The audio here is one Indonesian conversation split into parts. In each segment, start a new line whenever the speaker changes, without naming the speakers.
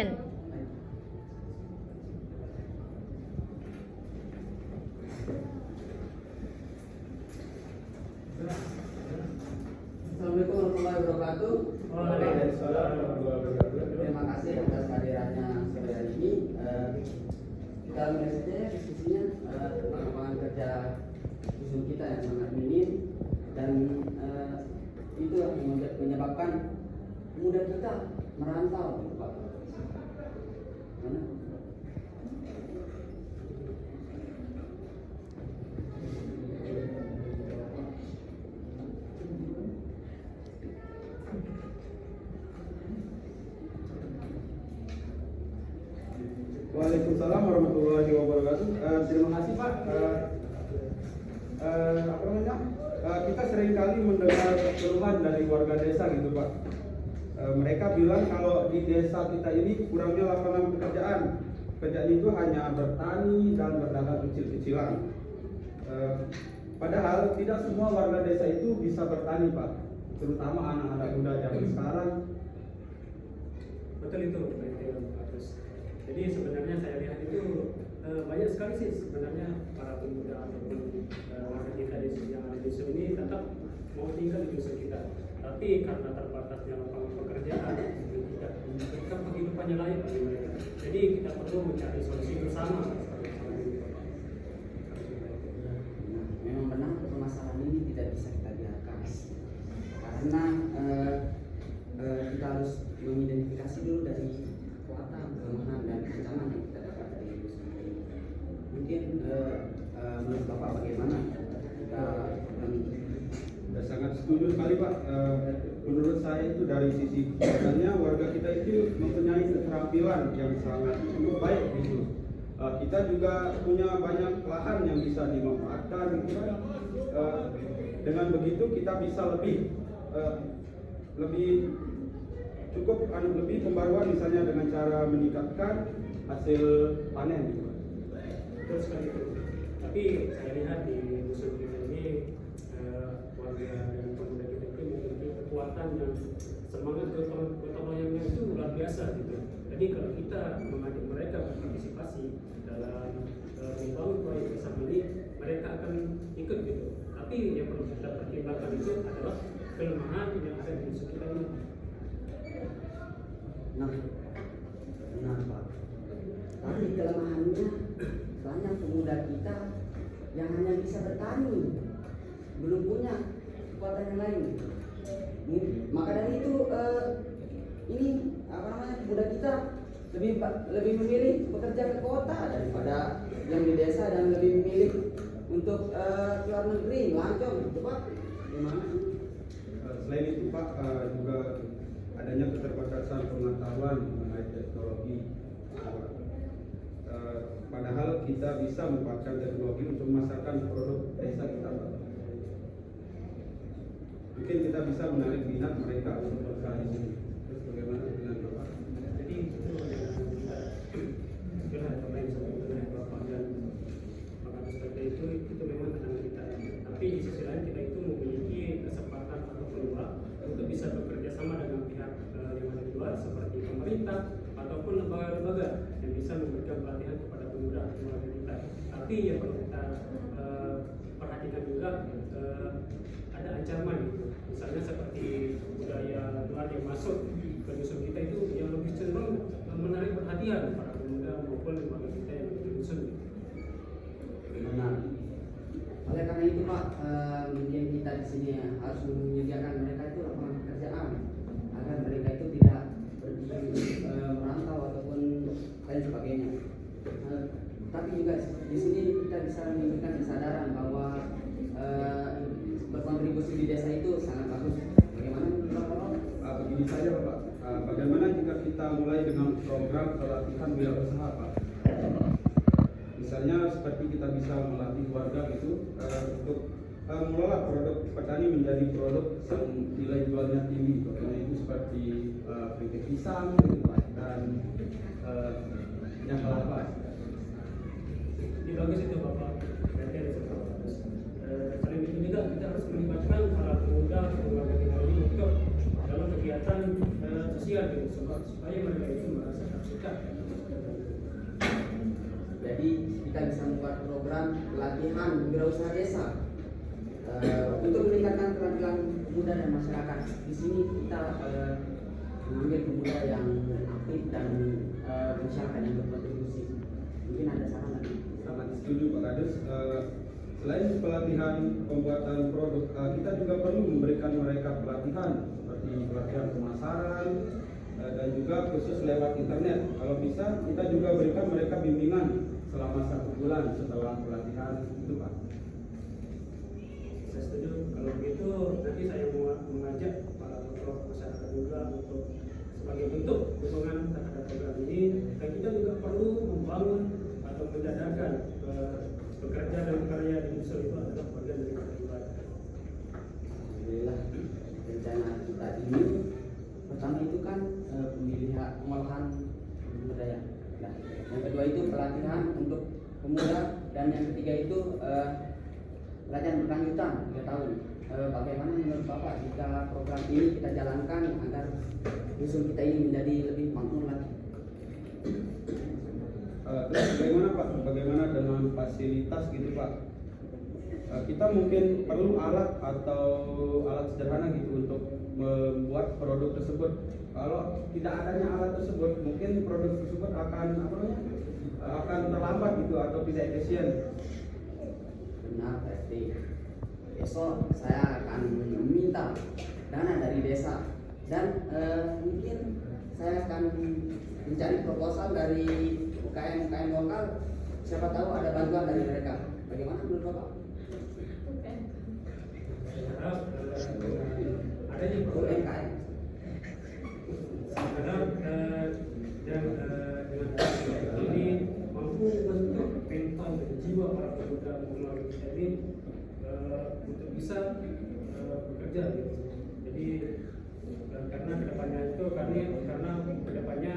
Assalamualaikum warahmatullahi wabarakatuh. Terima kasih atas kehadirannya sore hari ini. Kita mulai saja ya diskusinya lapangan kerja dusun kita yang sangat minim dan itu yang menyebabkan pemuda kita merantau, Pak. Mana?
Waalaikumsalam warahmatullahi wabarakatuh. Terima kasih Pak. Kita seringkali mendengar keluhan dari warga desa gitu Pak. Mereka bilang kalau di desa kita ini kurangnya lapangan pekerjaan. Pekerjaan itu hanya bertani dan berdagang kecil-kecilan. Padahal tidak semua warga desa itu bisa bertani Pak, terutama anak-anak muda zaman sekarang.
Betul itu, bagus. Jadi sebenarnya saya lihat itu banyak sekali sih sebenarnya para pemuda ataupun warga kita yang ada di dusun ini tetap mau tinggal di dusun kita, tapi karena terbatasnya lapangan pekerjaan tidak kehidupannya lain bagi mereka. Jadi kita perlu mencari solusi bersama.
Memang benar permasalahan ini tidak bisa kita biarkan karena kita harus mengidentifikasi dulu dari kekuatan, kelemahan dan ancaman yang kita dapat dari itu sendiri. Mungkin menurut Bapak bagaimana kita
Sangat setuju sekali Pak. Menurut saya itu dari sisi sebenarnya warga kita itu mempunyai keterampilan yang sangat cukup baik gitu. Kita juga punya banyak lahan yang bisa dimanfaatkan gitu. Dengan begitu kita bisa lebih cukup lebih pembaruan misalnya dengan cara meningkatkan hasil panen gitu.
Betul sekali itu. Tapi saya lihat di dusun kita ini warga dan pemuda kita itu memiliki kekuatan yang semangat gotong royongnya itu luar biasa gitu. Jadi kalau kita mengajak mereka berpartisipasi dalam membangun proyek bersama ini, mereka akan ikut gitu. Tapi yang perlu kita pertimbangkan itu adalah kelemahan yang ada di dusun kita ini.
Benar Pak. Tapi kelemahannya banyak pemuda kita yang hanya bisa bertani, belum punya kekuatan yang lain. Maka dari itu ini pemuda kita lebih memilih bekerja ke kota daripada yang di desa dan lebih memilih untuk keluar negeri, melancong. Itu Pak, gimana?
Selain itu Pak, juga adanya keterbatasan pengetahuan mengenai teknologi. Padahal kita bisa memanfaatkan teknologi untuk memasarkan produk desa kita Pak. Mungkin kita bisa menarik minat mereka untuk berusaha di sini. Terus bagaimana dengan Bapak?
Jadi itu adalah pemain seperti Bapak dan Bapak seperti itu memang tantangan kita. Tapi di sisi lain kita itu memiliki kesempatan atau peluang untuk bisa bekerja sama dengan pihak yang ada di luar seperti pemerintah ataupun lembaga-lembaga yang bisa memberikan pelatihan kepada pemuda kita. Tapi yang perlu kita perhatikan juga ada ancaman gitu. Misalnya seperti budaya luar yang masuk ke dusun kita itu yang lebih cenderung menarik perhatian para pemuda maupun warga kita yang ada di dusun.
Benar. Oleh karena itu Pak, mungkin kita di sini harus menyediakan mereka itu lapangan pekerjaan agar mereka itu tidak merantau ataupun lain sebagainya. Tapi juga di sini kita bisa memberikan kesadaran bahwa berkontribusi di desa itu sangat bagus. Bagaimana Bapak?
Begini saja Pak. Bagaimana jika kita mulai dengan program pelatihan wirausaha Pak? Misalnya seperti kita bisa melatih warga gitu untuk mengelola produk petani menjadi produk yang nilai jualnya tinggi. Contohnya itu seperti keripik pisang gitu Pak, dan yang kelapa.
Ini bagus itu Bapak. Berarti ada sesuatu bagus. Selain itu juga kita harus melibatkan para pemuda warga kita ini untuk dalam kegiatan sosial gitu, supaya mereka itu merasa
pelatihan wirausaha desa untuk meningkatkan keterampilan pemuda dan masyarakat. Di sini kita mengambil pemuda yang aktif dan masyarakat yang berkontribusi. Mungkin ada saran lagi?
Sangat setuju Pak Kades. Selain pelatihan pembuatan produk, kita juga perlu memberikan mereka pelatihan seperti pelatihan pemasaran dan juga khusus lewat internet. Kalau bisa, kita juga berikan mereka bimbingan selama 1 bulan setelah pelatihan itu Pak.
Saya setuju. Kalau begitu nanti saya mau mengajak para tokoh masyarakat juga untuk sebagai bentuk dukungan terhadap program ini, dan kita juga perlu membangun atau menjadikan bekerja dan karya di Unsur itu adalah bagian dari kehidupan.
Alhamdulillah, rencana kita ini pertama itu kan pemilihan pengolahan budaya. Nah, yang kedua itu pelatihan untuk pemuda, dan yang ketiga itu pelatihan berkelanjutan 3 tahun. Bagaimana menurut Bapak jika program ini kita jalankan agar dusun kita ini menjadi lebih makmur lagi?
Terus bagaimana Pak? Bagaimana dengan fasilitas gitu Pak? Kita mungkin perlu alat atau alat sederhana gitu untuk membuat produk tersebut. Kalau tidak adanya alat tersebut, mungkin produk tersebut akan akan terlambat gitu atau tidak efisien.
Benar, Pak. Besok saya akan meminta dana dari desa, dan mungkin saya akan mencari proposal dari UKM lokal. Siapa tahu ada bantuan dari mereka. Bagaimana menurut Bapak?
Saya harap adanya
UMKM.
saya harap dengan ini mampu membentuk mental dan jiwa para pemuda melalui kita ini untuk bisa bekerja gitu. Jadi karena kedepannya itu karena kedepannya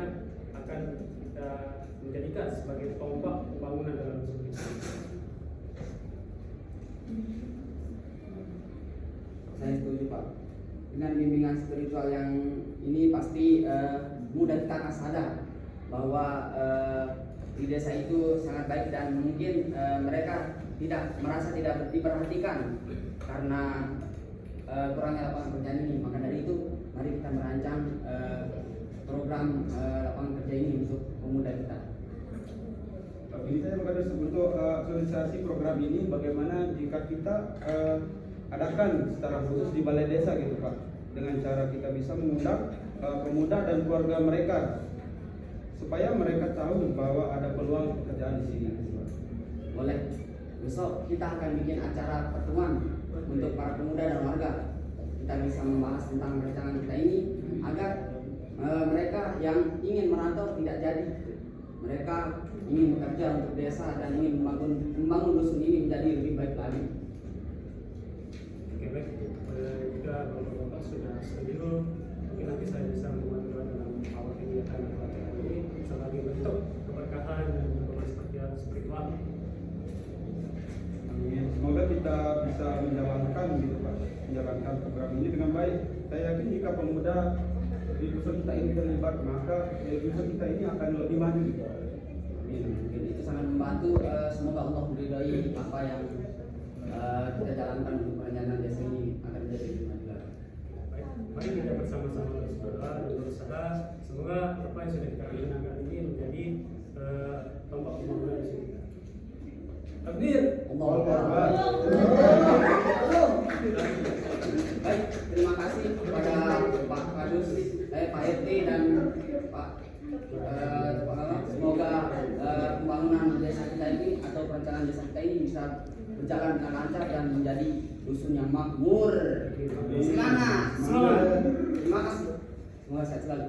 akan kita menjadikan sebagai tombak pembangunan dalam dusun kita.
Saya setuju Pak. Dengan bimbingan spiritual yang ini pasti mudah kita akan sadar bahwa di desa itu sangat baik, dan mungkin mereka tidak merasa tidak diperhatikan karena kurangnya lapangan pekerjaan ini. Maka dari itu mari kita merancang program lapangan kerja ini untuk pemuda kita.
Ini saya mengadas untuk sosialisasi program ini, bagaimana jika kita adakan secara khusus di balai desa gitu Pak, dengan cara kita bisa mengundang pemuda dan keluarga mereka supaya mereka tahu bahwa ada peluang pekerjaan di sini.
Boleh. Besok kita akan bikin acara pertemuan untuk para pemuda dan warga. Kita bisa membahas tentang rancangan kita ini agar mereka yang ingin merantau tidak jadi. Mereka ingin bekerja untuk desa dan ingin membangun dusun ini menjadi lebih baik lagi.
Oke, baik. Jika Bapak sudah setuju, mungkin nanti saya bisa membantu dalam awal kegiatan pelatihan ini sebagai bentuk keberkahan dan dukungan spiritual.
Amin. Semoga kita bisa menjalankan gitu Pak, menjalankan program ini dengan baik. Saya yakin jika pemuda di dusun kita ini terlibat, maka dusun kita ini akan lebih maju gitu. Amin.
Mungkin itu sangat membantu. Semoga Allah meridhai apa yang kita jalankan untuk perencanaan desa ini akan menjadi lebih maju lagi.
Baik, mari kita bersama-sama berdoa dan berusaha. Semoga apa yang sudah kita rencanakan ini menjadi tombak pembangunan di sini. Takbir.
Allahu Akbar. Baik, terima kasih kepada Pak Kadus, Pak RT dan Pak semoga pembangunan desa kita ini atau perencanaan desa kita ini bisa berjalan dengan lancar dan menjadi dusun yang makmur. Semangat. Terima kasih. Semoga sehat selalu.